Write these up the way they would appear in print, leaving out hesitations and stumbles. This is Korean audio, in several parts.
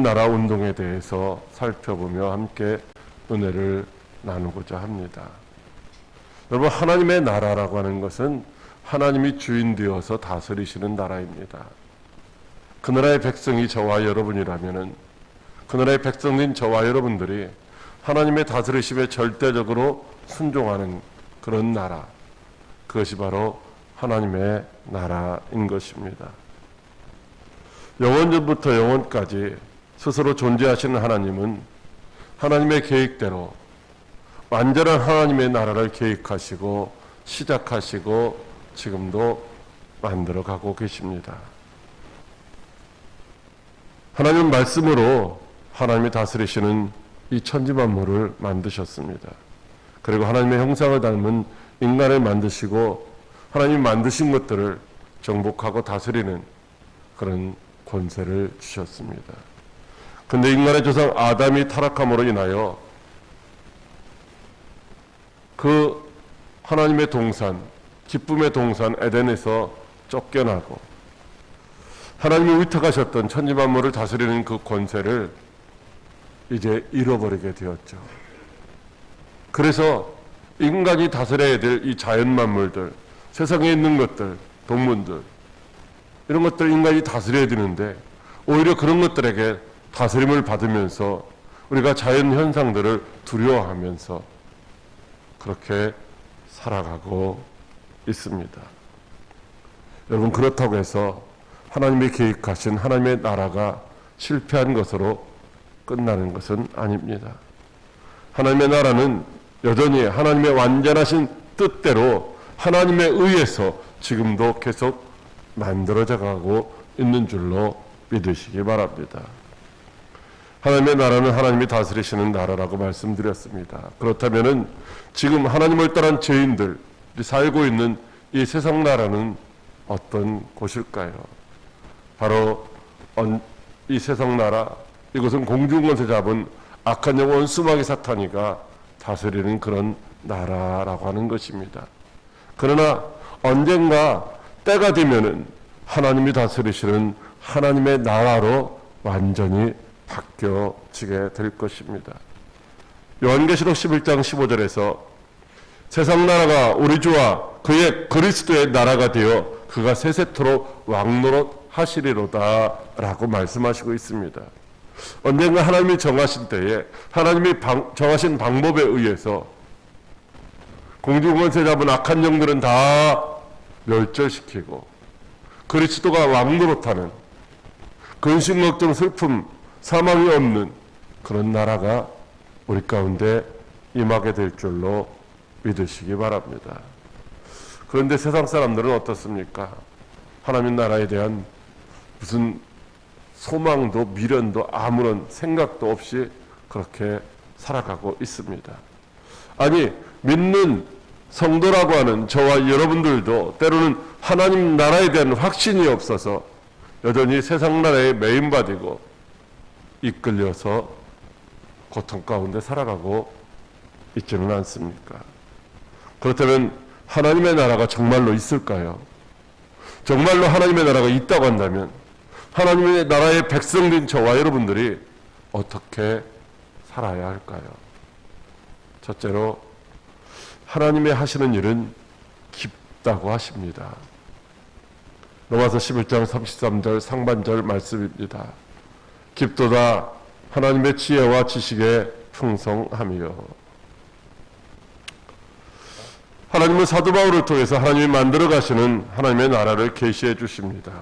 나라 운동에 대해서 살펴보며 함께 은혜를 나누고자 합니다. 여러분, 하나님의 나라라고 하는 것은 하나님이 주인 되어서 다스리시는 나라입니다. 그 나라의 백성이 저와 여러분이라면은, 그 나라의 백성인 저와 여러분들이 하나님의 다스리심에 절대적으로 순종하는 그런 나라, 그것이 바로 하나님의 나라인 것입니다. 영원전부터 영원까지 스스로 존재하시는 하나님은 하나님의 계획대로 완전한 하나님의 나라를 계획하시고 시작하시고 지금도 만들어가고 계십니다. 하나님은 말씀으로 하나님이 다스리시는 이 천지만물을 만드셨습니다. 그리고 하나님의 형상을 닮은 인간을 만드시고 하나님이 만드신 것들을 정복하고 다스리는 그런 권세를 주셨습니다. 근데 인간의 조상 아담이 타락함으로 인하여 그 하나님의 동산, 기쁨의 동산 에덴에서 쫓겨나고 하나님이 위탁하셨던 천지만물을 다스리는 그 권세를 이제 잃어버리게 되었죠. 그래서 인간이 다스려야 될 이 자연만물들, 세상에 있는 것들, 동물들, 이런 것들 인간이 다스려야 되는데 오히려 그런 것들에게 다스림을 받으면서 우리가 자연 현상들을 두려워하면서 그렇게 살아가고 있습니다. 여러분, 그렇다고 해서 하나님이 계획하신 하나님의 나라가 실패한 것으로 끝나는 것은 아닙니다. 하나님의 나라는 여전히 하나님의 완전하신 뜻대로 하나님에 의해서 지금도 계속 만들어져 가고 있는 줄로 믿으시기 바랍니다. 하나님의 나라는 하나님이 다스리시는 나라라고 말씀드렸습니다. 그렇다면은 지금 하나님을 떠난 죄인들이 살고 있는 이 세상 나라는 어떤 곳일까요? 바로 이 세상 나라, 이것은 공중권세 잡은 악한 영혼 수마귀 사탄이가 다스리는 그런 나라라고 하는 것입니다. 그러나 언젠가 때가 되면은 하나님이 다스리시는 하나님의 나라로 완전히 바뀌어지게 될 것입니다. 요한계시록 11장 15절에서 세상 나라가 우리 주와 그의 그리스도의 나라가 되어 그가 세세토록 왕노릇 하시리로다 라고 말씀하시고 있습니다. 언젠가 하나님이 정하신 때에 하나님이 정하신 방법에 의해서 공중권세 잡은 악한 영들은 다 멸절시키고 그리스도가 왕노릇하는 근심, 걱정, 슬픔, 사망이 없는 그런 나라가 우리 가운데 임하게 될 줄로 믿으시기 바랍니다. 그런데 세상 사람들은 어떻습니까? 하나님 나라에 대한 무슨 소망도 미련도 아무런 생각도 없이 그렇게 살아가고 있습니다. 아니, 믿는 성도라고 하는 저와 여러분들도 때로는 하나님 나라에 대한 확신이 없어서 여전히 세상 나라에 매인받이고 이끌려서 고통 가운데 살아가고 있지는 않습니까? 그렇다면 하나님의 나라가 정말로 있을까요? 정말로 하나님의 나라가 있다고 한다면 하나님의 나라의 백성된 저와 여러분들이 어떻게 살아야 할까요? 첫째로 하나님의 하시는 일은 깊다고 하십니다. 로마서 11장 33절 상반절 말씀입니다. 깊도다 하나님의 지혜와 지식에 풍성함이요. 하나님은 사도 바울을 통해서 하나님이 만들어 가시는 하나님의 나라를 계시해 주십니다.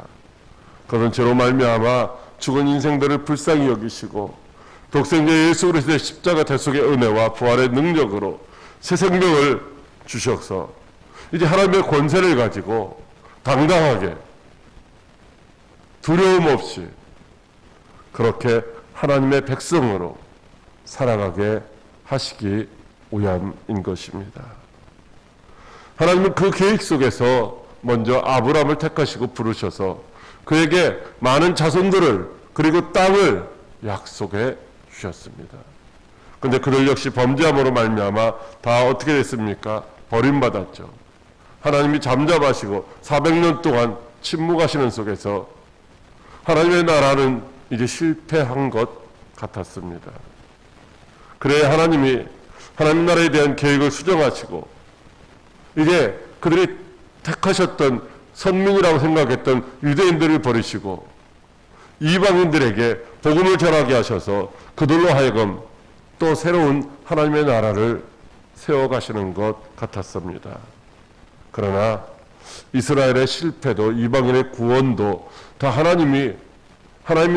그런 죄로 말미암아 죽은 인생들을 불쌍히 여기시고 독생자 예수 그리스도의 십자가 대속의 은혜와 부활의 능력으로 새 생명을 주셔서 이제 하나님의 권세를 가지고 당당하게 두려움 없이 그렇게 하나님의 백성으로 살아가게 하시기 위함인 것입니다. 하나님은 그 계획 속에서 먼저 아브라함을 택하시고 부르셔서 그에게 많은 자손들을 그리고 땅을 약속해 주셨습니다. 그런데 그들 역시 범죄함으로 말미암아 다 어떻게 됐습니까? 버림받았죠. 하나님이 잠잠하시고 400년 동안 침묵하시는 속에서 하나님의 나라는 이제 실패한 것 같았습니다. 그래야 하나님이 하나님 나라에 대한 계획을 수정하시고 이제 그들이 택하셨던 선민이라고 생각했던 유대인들을 버리시고 이방인들에게 복음을 전하게 하셔서 그들로 하여금 또 새로운 하나님의 나라를 세워가시는 것 같았습니다. 그러나 이스라엘의 실패도 이방인의 구원도 다 하나님의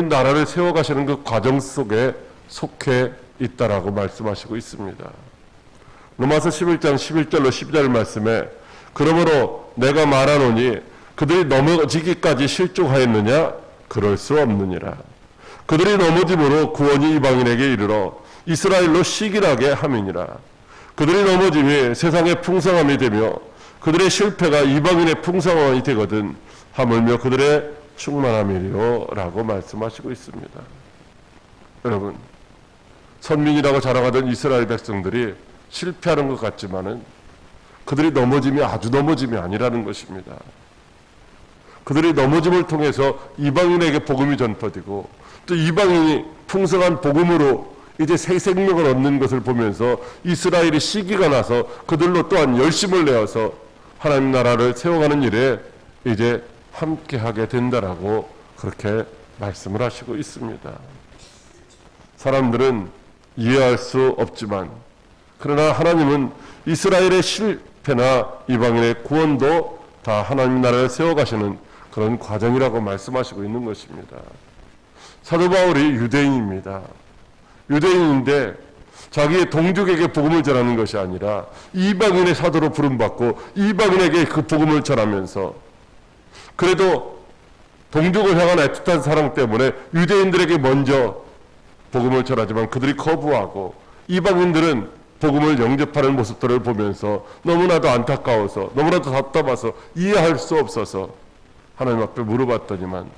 나라를 세워가시는 그 과정 속에 속해 있다라고 말씀하시고 있습니다. 로마서 11장 11절로 12절 말씀에 그러므로 내가 말하노니 그들이 넘어지기까지 실족하였느냐? 그럴 수 없느니라. 그들이 넘어짐으로 구원이 이방인에게 이르러 이스라엘로 시기하게 함이니라. 그들이 넘어짐이 세상의 풍성함이 되며 그들의 실패가 이방인의 풍성함이 되거든 하물며 그들의 충만함이리요 라고 말씀하시고 있습니다. 여러분, 선민이라고 자랑하던 이스라엘 백성들이 실패하는 것 같지만은 그들이 넘어짐이 아주 넘어짐이 아니라는 것입니다. 그들이 넘어짐을 통해서 이방인에게 복음이 전파되고 또 이방인이 풍성한 복음으로 이제 새 생명을 얻는 것을 보면서 이스라엘이 시기가 나서 그들로 또한 열심을 내어서 하나님 나라를 세워가는 일에 이제 함께하게 된다라고 그렇게 말씀을 하시고 있습니다. 사람들은 이해할 수 없지만 그러나 하나님은 이스라엘의 실패나 이방인의 구원도 다 하나님 나라를 세워가시는 그런 과정이라고 말씀하시고 있는 것입니다. 사도 바울이 유대인입니다. 유대인인데 자기의 동족에게 복음을 전하는 것이 아니라 이방인의 사도로 부름받고 이방인에게 그 복음을 전하면서 그래도 동족을 향한 애틋한 사랑 때문에 유대인들에게 먼저 복음을 전하지만 그들이 거부하고 이방인들은 복음을 영접하는 모습들을 보면서 너무나도 안타까워서 너무나도 답답해서 이해할 수 없어서 하나님 앞에 물어봤더니만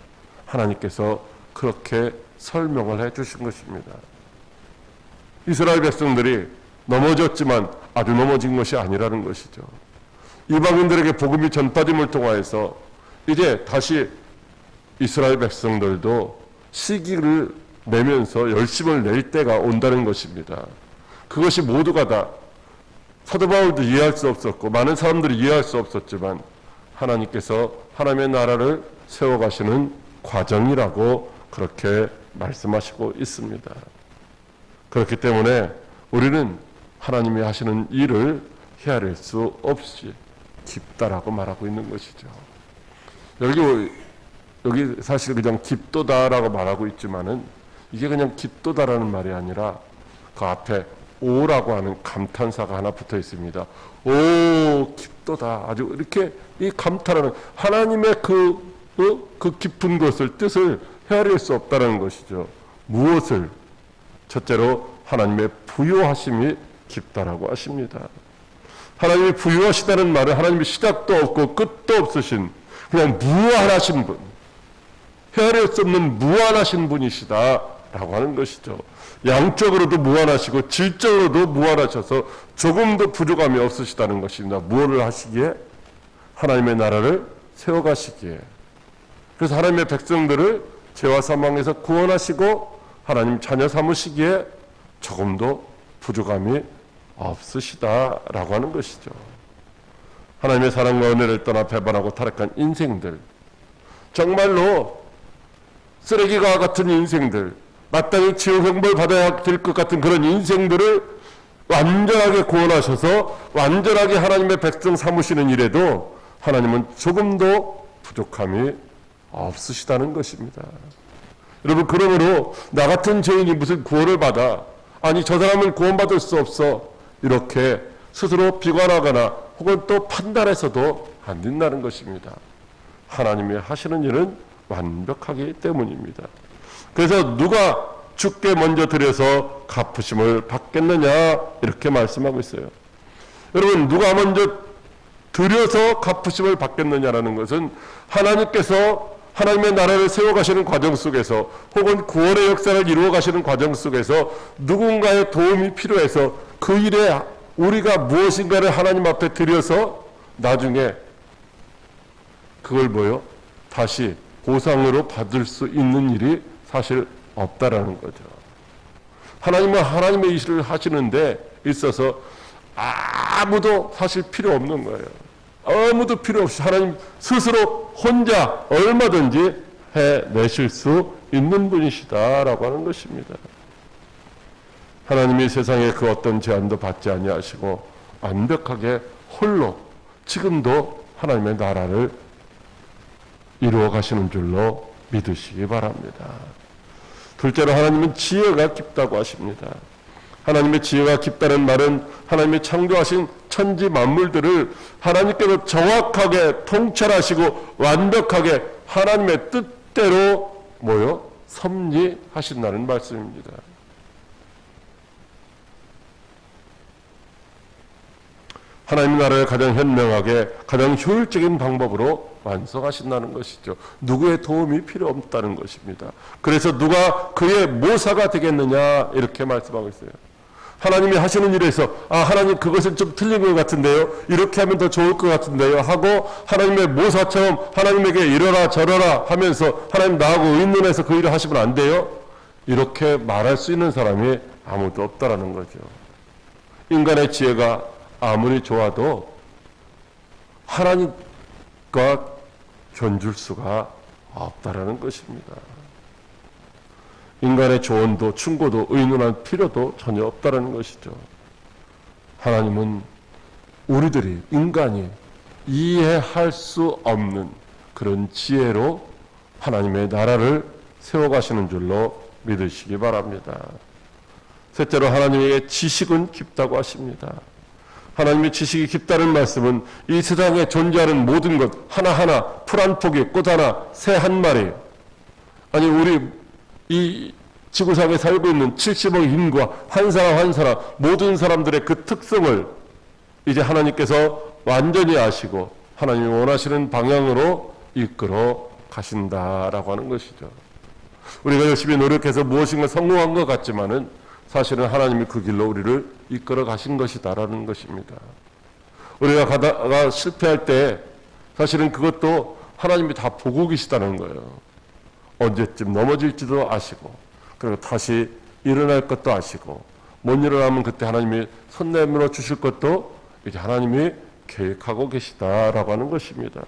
하나님께서 그렇게 설명을 해 주신 것입니다. 이스라엘 백성들이 넘어졌지만 아주 넘어진 것이 아니라는 것이죠. 이방인들에게 복음이 전파됨을 통하여서 이제 다시 이스라엘 백성들도 시기를 내면서 열심을 낼 때가 온다는 것입니다. 그것이 모두가 다 사도 바울도 이해할 수 없었고 많은 사람들이 이해할 수 없었지만 하나님께서 하나님의 나라를 세워가시는 과정이라고 그렇게 말씀하시고 있습니다. 그렇기 때문에 우리는 하나님이 하시는 일을 헤아릴 수 없이 깊다라고 말하고 있는 것이죠. 여기 사실 그냥 깊도다라고 말하고 있지만은 이게 그냥 깊도다라는 말이 아니라 그 앞에 오라고 하는 감탄사가 하나 붙어 있습니다. 오, 깊도다. 아주 이렇게 이 감탄하는 하나님의 그 깊은 것을 뜻을 헤아릴 수 없다는 것이죠. 무엇을? 첫째로 하나님의 부요하심이 깊다라고 하십니다. 하나님이 부요하시다는 말은 하나님이 시작도 없고 끝도 없으신 그냥 무한하신 분, 헤아릴 수 없는 무한하신 분이시다라고 하는 것이죠. 양적으로도 무한하시고 질적으로도 무한하셔서 조금도 부족함이 없으시다는 것입니다. 무엇을 하시기에? 하나님의 나라를 세워가시기에. 그래서 하나님의 백성들을 죄와 사망에서 구원하시고 하나님 자녀 삼으시기에 조금도 부족함이 없으시다라고 하는 것이죠. 하나님의 사랑과 은혜를 떠나 배반하고 타락한 인생들, 정말로 쓰레기와 같은 인생들, 마땅히 지옥 형벌 받아야 될 것 같은 그런 인생들을 완전하게 구원하셔서 완전하게 하나님의 백성 삼으시는 일에도 하나님은 조금도 부족함이 없으시다는 것입니다. 여러분, 그러므로 나 같은 죄인이 무슨 구원을 받아, 아니 저 사람은 구원받을 수 없어, 이렇게 스스로 비관하거나 혹은 또 판단해서도 안 된다는 것입니다. 하나님이 하시는 일은 완벽하기 때문입니다. 그래서 누가 주께 먼저 드려서 갚으심을 받겠느냐, 이렇게 말씀하고 있어요. 여러분, 누가 먼저 드려서 갚으심을 받겠느냐라는 것은 하나님께서 하나님의 나라를 세워가시는 과정 속에서 혹은 구원의 역사를 이루어가시는 과정 속에서 누군가의 도움이 필요해서 그 일에 우리가 무엇인가를 하나님 앞에 드려서 나중에 그걸 다시 보상으로 받을 수 있는 일이 사실 없다라는 거죠. 하나님은 하나님의 일을 하시는 데 있어서 아무도 사실 필요 없는 거예요. 아무도 필요 없이 하나님 스스로 혼자 얼마든지 해내실 수 있는 분이시다라고 하는 것입니다. 하나님이 세상에 그 어떤 제한도 받지 아니하시고 완벽하게 홀로 지금도 하나님의 나라를 이루어 가시는 줄로 믿으시기 바랍니다. 둘째로 하나님은 지혜가 깊다고 하십니다. 하나님의 지혜가 깊다는 말은 하나님의 창조하신 천지 만물들을 하나님께서 정확하게 통찰하시고 완벽하게 하나님의 뜻대로 섭리하신다는 말씀입니다. 하나님 나라를 가장 현명하게 가장 효율적인 방법으로 완성하신다는 것이죠. 누구의 도움이 필요 없다는 것입니다. 그래서 누가 그의 모사가 되겠느냐 이렇게 말씀하고 있어요. 하나님이 하시는 일에서 하나님 그것은 좀 틀린 것 같은데요. 이렇게 하면 더 좋을 것 같은데요. 하고 하나님의 모사처럼 하나님에게 이러라 저러라 하면서 하나님 나하고 의논해서 그 일을 하시면 안 돼요. 이렇게 말할 수 있는 사람이 아무도 없다라는 거죠. 인간의 지혜가 아무리 좋아도 하나님과 견줄 수가 없다라는 것입니다. 인간의 조언도 충고도 의논할 필요도 전혀 없다라는 것이죠. 하나님은 우리들이 인간이 이해할 수 없는 그런 지혜로 하나님의 나라를 세워가시는 줄로 믿으시기 바랍니다. 셋째로 하나님에게 지식은 깊다고 하십니다. 하나님의 지식이 깊다는 말씀은 이 세상에 존재하는 모든 것 하나하나 풀 한 포기 꽃 하나 새 한 마리 아니 우리 이 지구상에 살고 있는 70억 인구와 한 사람 한 사람 모든 사람들의 그 특성을 이제 하나님께서 완전히 아시고 하나님이 원하시는 방향으로 이끌어 가신다라고 하는 것이죠. 우리가 열심히 노력해서 무엇인가 성공한 것 같지만은 사실은 하나님이 그 길로 우리를 이끌어 가신 것이다라는 것입니다. 우리가 가다가 실패할 때 사실은 그것도 하나님이 다 보고 계시다는 거예요. 언제쯤 넘어질지도 아시고 그리고 다시 일어날 것도 아시고 못 일어나면 그때 하나님이 손 내밀어 주실 것도 이제 하나님이 계획하고 계시다라고 하는 것입니다.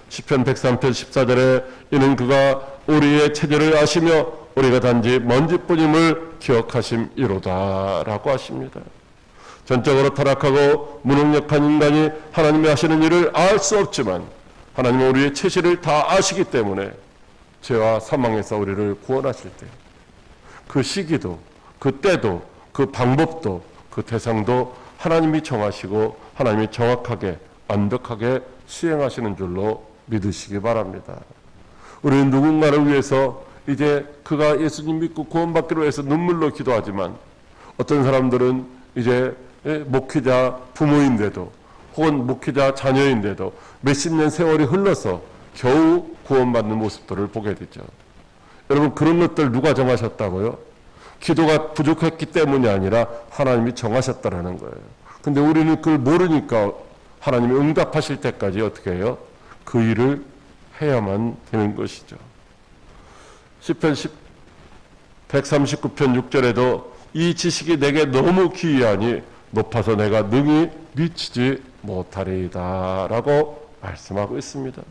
시편 103편 14절에 이는 그가 우리의 체질을 아시며 우리가 단지 먼지뿐임을 기억하심이로다 라고 하십니다. 전적으로 타락하고 무능력한 인간이 하나님이 하시는 일을 알 수 없지만 하나님은 우리의 체질을 다 아시기 때문에 죄와 사망에서 우리를 구원하실 때 그 시기도 그 때도 그 방법도 그 대상도 하나님이 정하시고 하나님이 정확하게 완벽하게 수행하시는 줄로 믿으시기 바랍니다. 우리는 누군가를 위해서 이제 그가 예수님 믿고 구원받기로 해서 눈물로 기도하지만 어떤 사람들은 이제 목회자 부모인데도 혹은 목회자 자녀인데도 몇십 년 세월이 흘러서 겨우 구원받는 모습들을 보게 되죠. 여러분 그런 것들 누가 정하셨다고요? 기도가 부족했기 때문이 아니라 하나님이 정하셨다라는 거예요. 근데 우리는 그걸 모르니까 하나님이 응답하실 때까지 어떻게 해요? 그 일을 해야만 되는 것이죠. 시편 139편 6절에도 이 지식이 내게 너무 기이하니 높아서 내가 능히 미치지 못하리이다 라고 말씀하고 있습니다.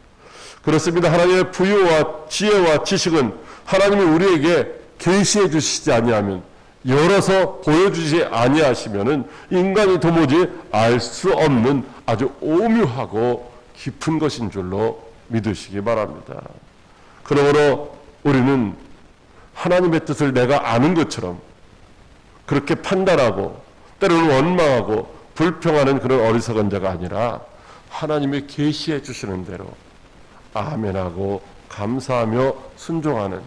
그렇습니다. 하나님의 부유와 지혜와 지식은 하나님이 우리에게 계시해 주시지 아니하면 열어서 보여주지 아니하시면은 인간이 도무지 알 수 없는 아주 오묘하고 깊은 것인 줄로 믿으시기 바랍니다. 그러므로 우리는 하나님의 뜻을 내가 아는 것처럼 그렇게 판단하고 때로는 원망하고 불평하는 그런 어리석은 자가 아니라 하나님의 계시해 주시는 대로 아멘하고 감사하며 순종하는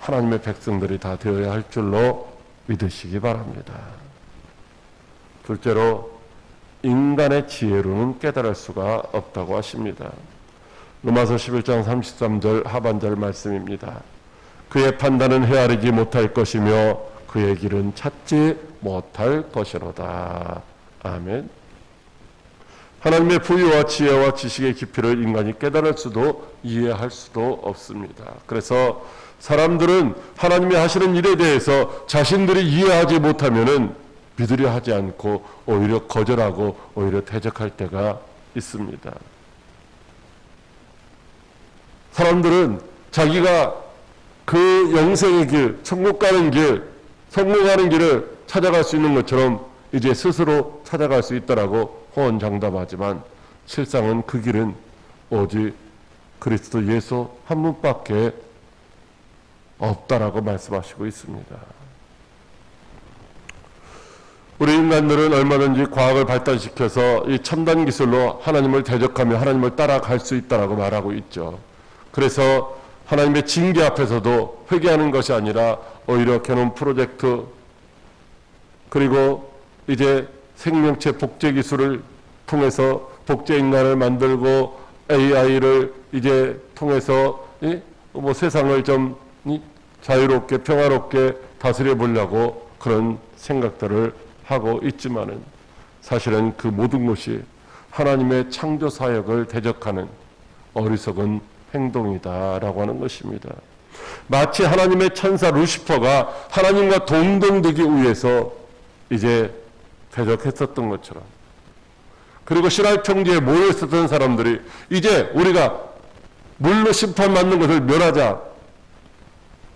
하나님의 백성들이 다 되어야 할 줄로 믿으시기 바랍니다. 둘째로 인간의 지혜로는 깨달을 수가 없다고 하십니다. 로마서 11장 33절 하반절 말씀입니다. 그의 판단은 헤아리지 못할 것이며 그의 길은 찾지 못할 것이로다. 아멘. 하나님의 부유와 지혜와 지식의 깊이를 인간이 깨달을 수도 이해할 수도 없습니다. 그래서 사람들은 하나님이 하시는 일에 대해서 자신들이 이해하지 못하면은 믿으려 하지 않고 오히려 거절하고 오히려 대적할 때가 있습니다. 사람들은 자기가 그 영생의 길, 천국 가는 길, 성공하는 길을 찾아갈 수 있는 것처럼 이제 스스로 찾아갈 수 있다라고 호언장담하지만 실상은 그 길은 오직 그리스도 예수 한 분밖에 없다라고 말씀하시고 있습니다. 우리 인간들은 얼마든지 과학을 발달시켜서 이 첨단 기술로 하나님을 대적하며 하나님을 따라갈 수 있다라고 말하고 있죠. 그래서 하나님의 징계 앞에서도 회개하는 것이 아니라 오히려 게놈 프로젝트 그리고 이제 생명체 복제 기술을 통해서 복제 인간을 만들고 AI를 이제 통해서 뭐 세상을 좀 자유롭게 평화롭게 다스려 보려고 그런 생각들을 하고 있지만은 사실은 그 모든 것이 하나님의 창조 사역을 대적하는 어리석은 행동이다라고 하는 것입니다. 마치 하나님의 천사 루시퍼가 하나님과 동등되기 위해서 이제 대적했었던 것처럼, 그리고 신할 평지에 모여 있었던 사람들이 이제 우리가 물로 심판받는 것을 멸하자,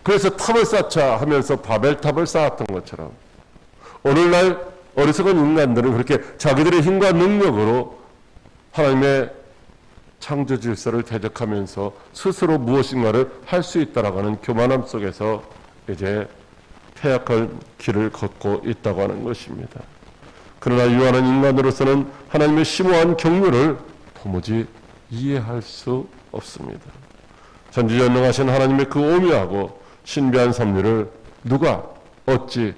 그래서 탑을 쌓자 하면서 바벨탑을 쌓았던 것처럼 오늘날 어리석은 인간들은 그렇게 자기들의 힘과 능력으로 하나님의 창조 질서를 대적하면서 스스로 무엇인가를 할 수 있다라고 하는 교만함 속에서 이제 퇴악한 길을 걷고 있다고 하는 것입니다. 그러나 유한한 인간으로서는 하나님의 심오한 경륜을 도무지 이해할 수 없습니다. 전지전능하신 하나님의 그 오묘하고 신비한 섭리를 누가 어찌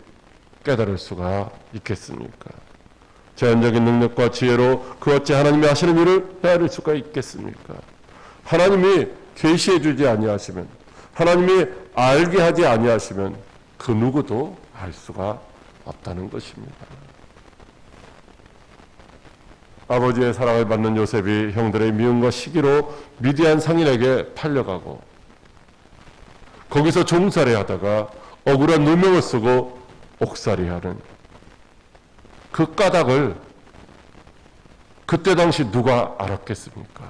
깨달을 수가 있겠습니까? 제한적인 능력과 지혜로 그 어찌 하나님이 하시는 일을 헤아릴 수가 있겠습니까? 하나님이 계시해 주지 아니하시면, 하나님이 알게 하지 아니하시면 그 누구도 알 수가 없다는 것입니다. 아버지의 사랑을 받는 요셉이 형들의 미움과 시기로 미디안 상인에게 팔려가고 거기서 종살이 하다가 억울한 누명을 쓰고 옥살이하는 그 까닭을 그때 당시 누가 알았겠습니까?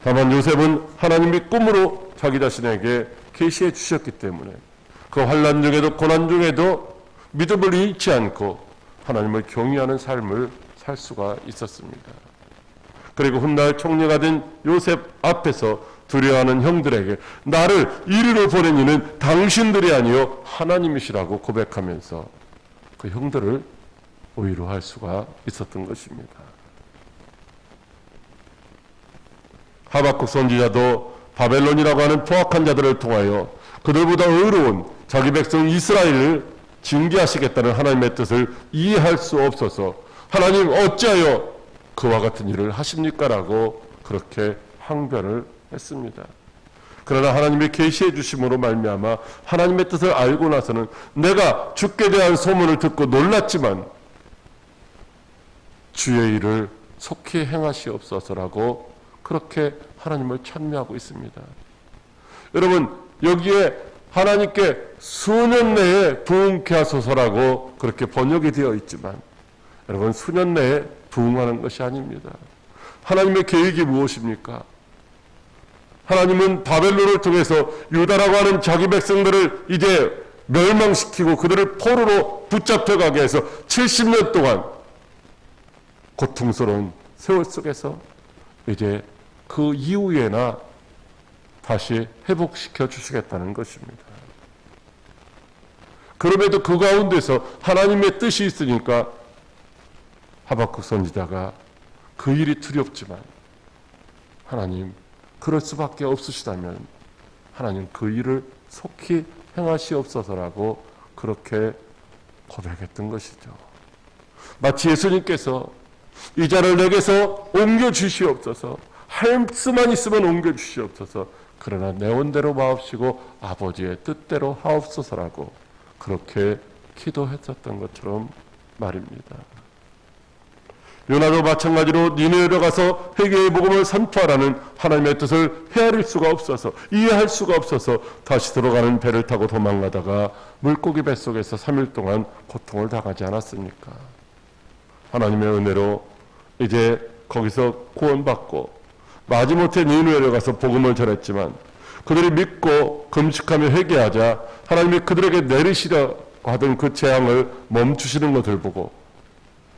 다만 요셉은 하나님이 꿈으로 자기 자신에게 계시해 주셨기 때문에 그 환난 중에도 고난 중에도 믿음을 잃지 않고 하나님을 경외하는 삶을 살 수가 있었습니다. 그리고 훗날 총리가 된 요셉 앞에서 두려워하는 형들에게 나를 이리로 보낸 이는 당신들이 아니요 하나님이시라고 고백하면서 그 형들을 위로할 수가 있었던 것입니다. 하박국 선지자도 바벨론이라고 하는 포악한 자들을 통하여 그들보다 의로운 자기 백성 이스라엘을 징계하시겠다는 하나님의 뜻을 이해할 수 없어서 하나님 어찌하여 그와 같은 일을 하십니까? 라고 그렇게 항변을 했습니다. 그러나 하나님의 계시해 주심으로 말미암아 하나님의 뜻을 알고 나서는 내가 주께 대한 소문을 듣고 놀랐지만 주의 일을 속히 행하시옵소서라고 그렇게 하나님을 찬미하고 있습니다. 여러분, 여기에 하나님께 수년 내에 부흥케 하소서라고 그렇게 번역이 되어 있지만 여러분, 수년 내에 부흥하는 것이 아닙니다. 하나님의 계획이 무엇입니까? 하나님은 바벨론을 통해서 유다라고 하는 자기 백성들을 이제 멸망시키고 그들을 포로로 붙잡혀가게 해서 70년 동안 고통스러운 세월 속에서 이제 그 이후에나 다시 회복시켜 주시겠다는 것입니다. 그럼에도 그 가운데서 하나님의 뜻이 있으니까 하박국 선지자가 그 일이 두렵지만 하나님 그럴 수밖에 없으시다면 하나님 그 일을 속히 행하시옵소서라고 그렇게 고백했던 것이죠. 마치 예수님께서 이 자를 내게서 옮겨주시옵소서, 할 수만 있으면 옮겨주시옵소서, 그러나 내 온대로 마옵시고 아버지의 뜻대로 하옵소서라고 그렇게 기도했었던 것처럼 말입니다. 요나도 마찬가지로 니느웨로 가서 회개의 복음을 선포하라는 하나님의 뜻을 헤아릴 수가 없어서, 이해할 수가 없어서 다시 들어가는 배를 타고 도망가다가 물고기 뱃속에서 3일 동안 고통을 당하지 않았습니까? 하나님의 은혜로 이제 거기서 구원받고 마지못해 니느웨로 가서 복음을 전했지만 그들이 믿고 금식하며 회개하자 하나님이 그들에게 내리시려 하던 그 재앙을 멈추시는 것을 보고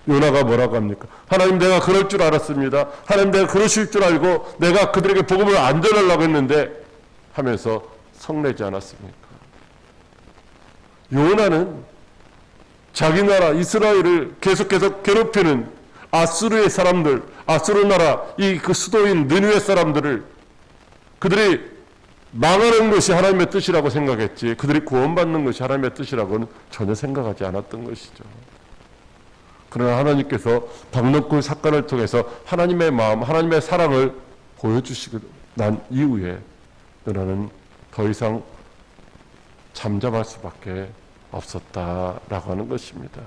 요나가 뭐라고 합니까? 하나님, 내가 그럴 줄 알았습니다. 하나님, 내가 그러실 줄 알고 내가 그들에게 복음을 안 전하려고 했는데 하면서 성내지 않았습니까? 요나는 자기 나라 이스라엘을 계속해서 괴롭히는 아수르의 사람들, 아수르 나라 이 그 수도인 느느웨 사람들을 그들이 망하는 것이 하나님의 뜻이라고 생각했지 그들이 구원받는 것이 하나님의 뜻이라고는 전혀 생각하지 않았던 것이죠. 그러나 하나님께서 박노골 사건을 통해서 하나님의 마음, 하나님의 사랑을 보여주시고 난 이후에 너는 더 이상 잠잠할 수밖에 없었다라고 하는 것입니다.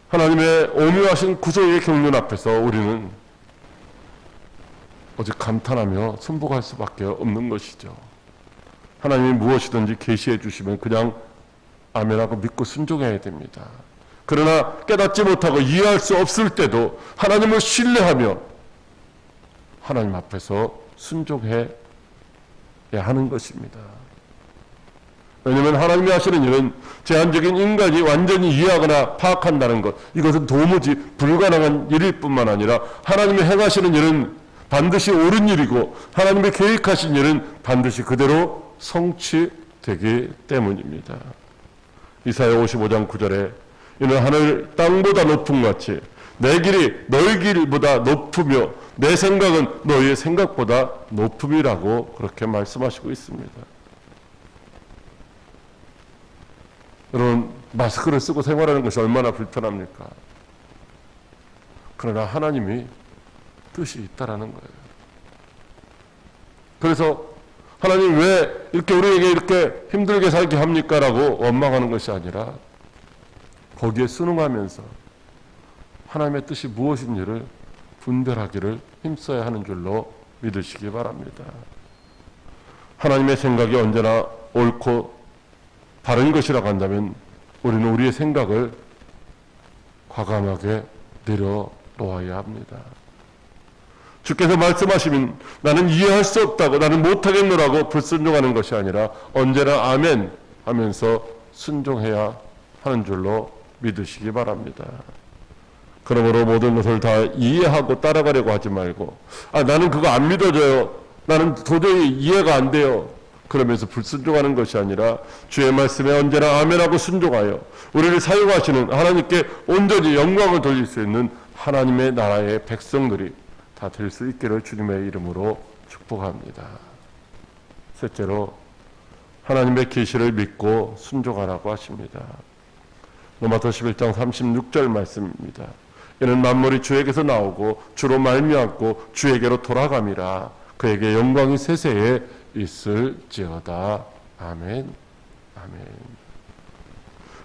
하나님의 오묘하신 구속의 경륜 앞에서 우리는 오직 감탄하며 순복할 수밖에 없는 것이죠. 하나님이 무엇이든지 계시해 주시면 그냥 아멘하고 믿고 순종해야 됩니다. 그러나 깨닫지 못하고 이해할 수 없을 때도 하나님을 신뢰하며 하나님 앞에서 순종해야 하는 것입니다. 왜냐하면 하나님이 하시는 일은 제한적인 인간이 완전히 이해하거나 파악한다는 것, 이것은 도무지 불가능한 일일 뿐만 아니라 하나님이 행하시는 일은 반드시 옳은 일이고 하나님의 계획하신 일은 반드시 그대로 성취되기 때문입니다. 이사야 55장 9절에 이는 하늘 땅보다 높음 같이 내 길이 너희 길보다 높으며 내 생각은 너희의 생각보다 높음이라고 그렇게 말씀하시고 있습니다. 여러분, 마스크를 쓰고 생활하는 것이 얼마나 불편합니까? 그러나 하나님이 뜻이 있다라는 거예요. 그래서 하나님 왜 이렇게 우리에게 이렇게 힘들게 살게 합니까? 라고 원망하는 것이 아니라 거기에 순응하면서 하나님의 뜻이 무엇인지를 분별하기를 힘써야 하는 줄로 믿으시기 바랍니다. 하나님의 생각이 언제나 옳고 바른 것이라고 한다면 우리는 우리의 생각을 과감하게 내려놓아야 합니다. 주께서 말씀하시면 나는 이해할 수 없다고 나는 못하겠노라고 불순종하는 것이 아니라 언제나 아멘 하면서 순종해야 하는 줄로 믿으시기 바랍니다. 그러므로 모든 것을 다 이해하고 따라가려고 하지 말고 나는 그거 안 믿어져요. 나는 도저히 이해가 안 돼요. 그러면서 불순종하는 것이 아니라 주의 말씀에 언제나 아멘하고 순종하여 우리를 사용하시는 하나님께 온전히 영광을 돌릴 수 있는 하나님의 나라의 백성들이 다 될 수 있기를 주님의 이름으로 축복합니다. 셋째로 하나님의 계시를 믿고 순종하라고 하십니다. 로마서 11장 36절 말씀입니다. 이는 만물이 주에게서 나오고 주로 말미암고 주에게로 돌아감이라 그에게 영광이 세세에 있을지어다. 아멘. 아멘.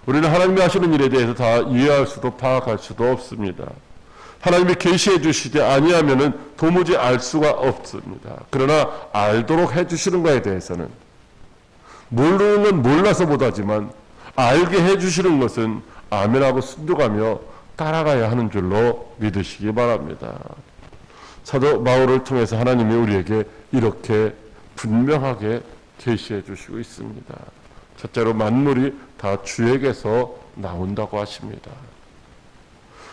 우리는 하나님이 하시는 일에 대해서 다 이해할 수도 파악할 수도 없습니다. 하나님이 계시해 주시지 아니하면은 도무지 알 수가 없습니다. 그러나 알도록 해 주시는 것에 대해서는 모르는 건 몰라서 못하지만 알게 해 주시는 것은 아멘하고 순종하며 따라가야 하는 줄로 믿으시기 바랍니다. 사도 바울을 통해서 하나님이 우리에게 이렇게 분명하게 계시해 주시고 있습니다. 첫째로 만물이 다 주에게서 나온다고 하십니다.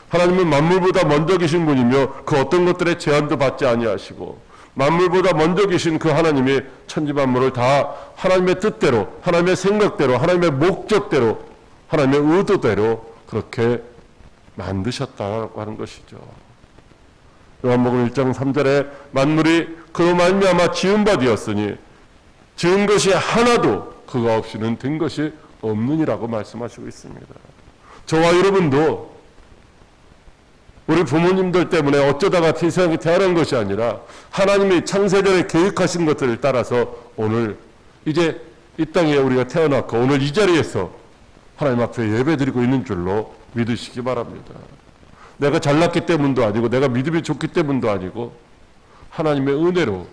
하나님은 만물보다 먼저 계신 분이며 그 어떤 것들의 제한도 받지 아니하시고 만물보다 먼저 계신 그 하나님이 천지만물을 다 하나님의 뜻대로 하나님의 생각대로 하나님의 목적대로 하나님의 의도대로 그렇게 만드셨다고 하는 것이죠. 요한복음 1장 3절에 만물이 그로 말미암아 지은 바 되었으니 지은 것이 하나도 그가 없이는 된 것이 없느니라고 말씀하시고 있습니다. 저와 여러분도 우리 부모님들 때문에 어쩌다가 세상에 태어난 것이 아니라 하나님이 창세전에 계획하신 것들을 따라서 오늘 이제 이 땅에 우리가 태어났고 오늘 이 자리에서 하나님 앞에 예배드리고 있는 줄로 믿으시기 바랍니다. 내가 잘났기 때문도 아니고 내가 믿음이 좋기 때문도 아니고 하나님의 은혜로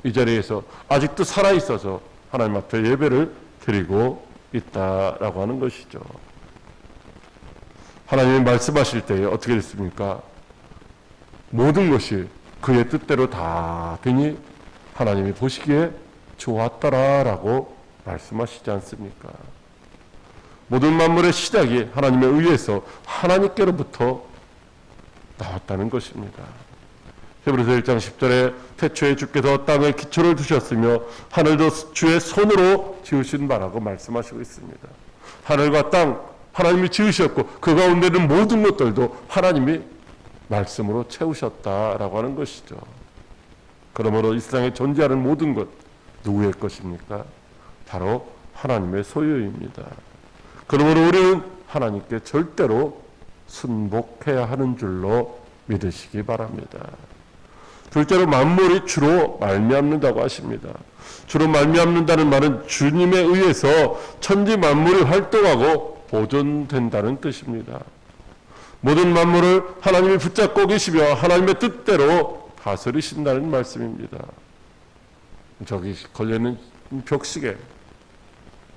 이 자리에서 아직도 살아있어서 하나님 앞에 예배를 드리고 있다라고 하는 것이죠. 하나님이 말씀하실 때에 어떻게 됐습니까? 모든 것이 그의 뜻대로 다 되니 하나님이 보시기에 좋았더라라고 말씀하시지 않습니까? 모든 만물의 시작이 하나님에 의해서 하나님께로부터 나왔다는 것입니다. 히브리서 1장 10절에 태초에 주께서 땅에 기초를 두셨으며 하늘도 주의 손으로 지으신 바라고 말씀하시고 있습니다. 하늘과 땅 하나님이 지으셨고 그 가운데 있는 모든 것들도 하나님이 말씀으로 채우셨다라고 하는 것이죠. 그러므로 이 세상에 존재하는 모든 것 누구의 것입니까? 바로 하나님의 소유입니다. 그러므로 우리는 하나님께 절대로 순복해야 하는 줄로 믿으시기 바랍니다. 둘째로 만물이 주로 말미암는다고 하십니다. 주로 말미암는다는 말은 주님에 의해서 천지 만물이 활동하고 보존된다는 뜻입니다. 모든 만물을 하나님이 붙잡고 계시며 하나님의 뜻대로 다스리신다는 말씀입니다. 저기 걸려있는 벽시계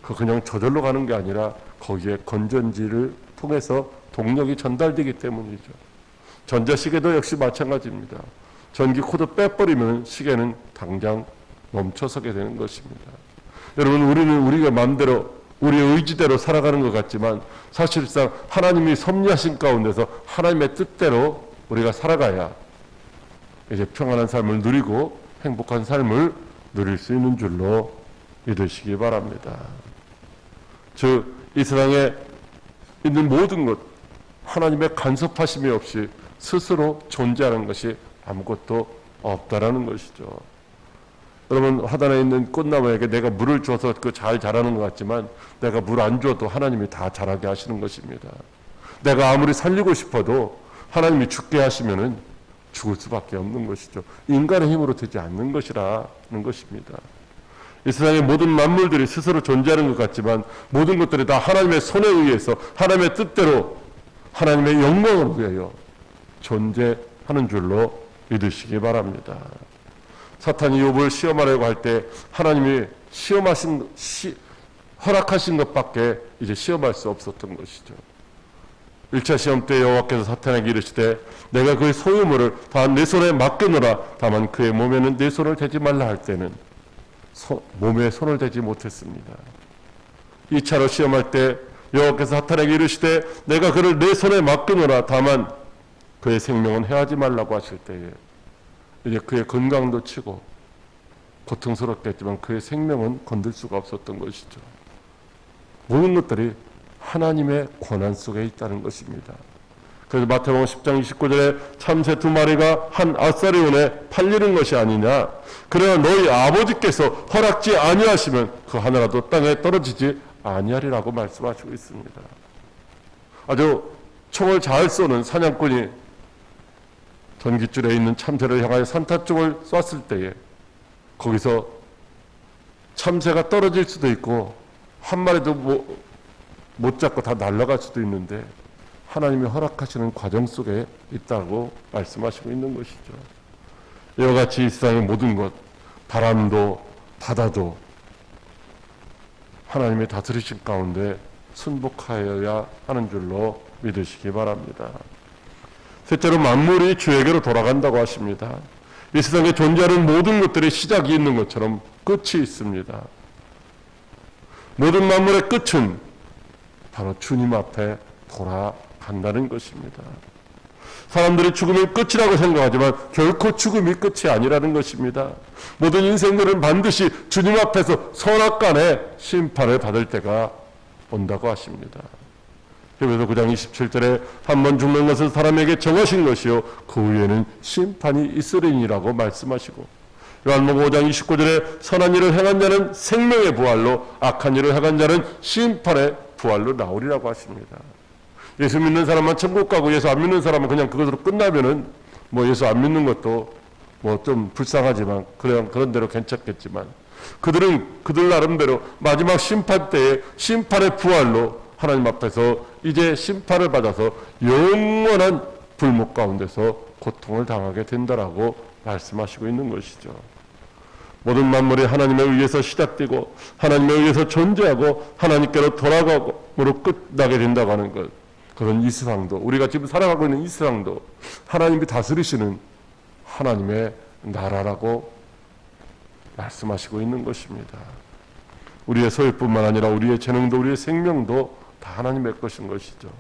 그냥 저절로 가는 게 아니라 거기에 건전지를 통해서 동력이 전달되기 때문이죠. 전자시계도 역시 마찬가지입니다. 전기 코드 빼버리면 시계는 당장 멈춰서게 되는 것입니다. 여러분 우리는 우리가 마음대로 우리의 의지대로 살아가는 것 같지만 사실상 하나님이 섭리하신 가운데서 하나님의 뜻대로 우리가 살아가야 이제 평안한 삶을 누리고 행복한 삶을 누릴 수 있는 줄로 믿으시기 바랍니다. 즉 이 세상에 있는 모든 것 하나님의 간섭하심이 없이 스스로 존재하는 것이 아무것도 없다라는 것이죠. 여러분 화단에 있는 꽃나무에게 내가 물을 줘서 그 잘 자라는 것 같지만 내가 물 안 줘도 하나님이 다 자라게 하시는 것입니다. 내가 아무리 살리고 싶어도 하나님이 죽게 하시면은 죽을 수밖에 없는 것이죠. 인간의 힘으로 되지 않는 것이라는 것입니다. 이 세상의 모든 만물들이 스스로 존재하는 것 같지만 모든 것들이 다 하나님의 손에 의해서 하나님의 뜻대로 하나님의 영광을 위하여 존재하는 줄로 믿으시기 바랍니다. 사탄이 욥을 시험하려고 할 때 하나님이 허락하신 것밖에 이제 시험할 수 없었던 것이죠. 1차 시험 때 여호와께서 사탄에게 이르시되 내가 그의 소유물을 다 내 손에 맡겨놓으라. 다만 그의 몸에는 내 손을 대지 말라 할 때는 몸에 손을 대지 못했습니다. 2차로 시험할 때 여호와께서 사탄에게 이르시되 내가 그를 내 손에 맡겨놓으라. 다만 그의 생명은 해하지 말라고 하실 때에 이제 그의 건강도 치고 고통스럽겠지만 그의 생명은 건들 수가 없었던 것이죠. 모든 것들이 하나님의 권한 속에 있다는 것입니다. 그래서 마태복음 10장 29절에 참새 2마리가 한 아사리온에 팔리는 것이 아니냐. 그러나 너희 아버지께서 허락지 아니하시면 그 하나라도 땅에 떨어지지 아니하리라고 말씀하시고 있습니다. 아주 총을 잘 쏘는 사냥꾼이 전깃줄에 있는 참새를 향하여 산탄총을 쐈을 때에 거기서 참새가 떨어질 수도 있고 한 마리도 못 잡고 다 날아갈 수도 있는데 하나님이 허락하시는 과정 속에 있다고 말씀하시고 있는 것이죠. 이와 같이 이 세상의 모든 것, 바람도 바다도 하나님의 다스리심 가운데 순복하여야 하는 줄로 믿으시기 바랍니다. 셋째로 만물이 주에게로 돌아간다고 하십니다. 이 세상에 존재하는 모든 것들의 시작이 있는 것처럼 끝이 있습니다. 모든 만물의 끝은 바로 주님 앞에 돌아간다는 것입니다. 사람들이 죽음이 끝이라고 생각하지만 결코 죽음이 끝이 아니라는 것입니다. 모든 인생들은 반드시 주님 앞에서 선악간의 심판을 받을 때가 온다고 하십니다. 히브리서 9장 27절에 한 번 죽는 것은 사람에게 정하신 것이요 그 후에는 심판이 있으리니라고 말씀하시고 요한복음 5장 29절에 선한 일을 행한 자는 생명의 부활로 악한 일을 행한 자는 심판의 부활로 나오리라고 하십니다. 예수 믿는 사람만 천국 가고 예수 안 믿는 사람은 그냥 그것으로 끝나면은 예수 안 믿는 것도 좀 불쌍하지만 그런 대로 괜찮겠지만 그들은 그들 나름대로 마지막 심판 때에 심판의 부활로 하나님 앞에서 이제 심판을 받아서 영원한 불목 가운데서 고통을 당하게 된다라고 말씀하시고 있는 것이죠. 모든 만물이 하나님에 의해서 시작되고 하나님에 의해서 존재하고 하나님께로 돌아가므로 끝나게 된다고 하는 것, 그런 이 세상도, 우리가 지금 살아가고 있는 이 세상도 하나님이 다스리시는 하나님의 나라라고 말씀하시고 있는 것입니다. 우리의 소유뿐만 아니라 우리의 재능도 우리의 생명도 다 하나님의 것인 것이죠.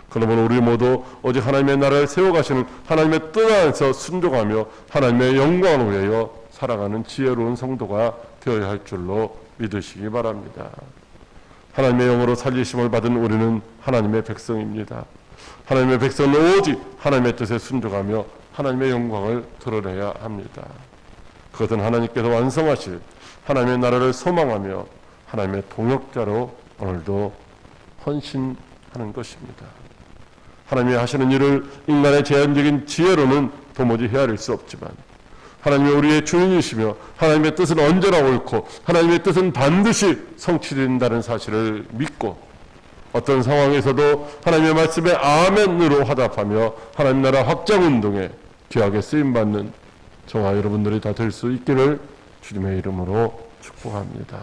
그러므로 우리 모두 오직 하나님의 나라를 세워가시는 하나님의 뜻 안에서 순종하며 하나님의 영광을 위하여 살아가는 지혜로운 성도가 되어야 할 줄로 믿으시기 바랍니다. 하나님의 영으로 살리심을 받은 우리는 하나님의 백성입니다. 하나님의 백성은 오직 하나님의 뜻에 순종하며 하나님의 영광을 드러내야 합니다. 그것은 하나님께서 완성하실 하나님의 나라를 소망하며 하나님의 동역자로 오늘도 헌신하는 것입니다. 하나님이 하시는 일을 인간의 제한적인 지혜로는 도무지 헤아릴 수 없지만 하나님이 우리의 주인이시며 하나님의 뜻은 언제나 옳고 하나님의 뜻은 반드시 성취된다는 사실을 믿고 어떤 상황에서도 하나님의 말씀에 아멘으로 화답하며 하나님 나라 확장운동에 귀하게 쓰임받는 저와 여러분들이 다 될 수 있기를 주님의 이름으로 축복합니다.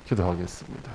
기도하겠습니다.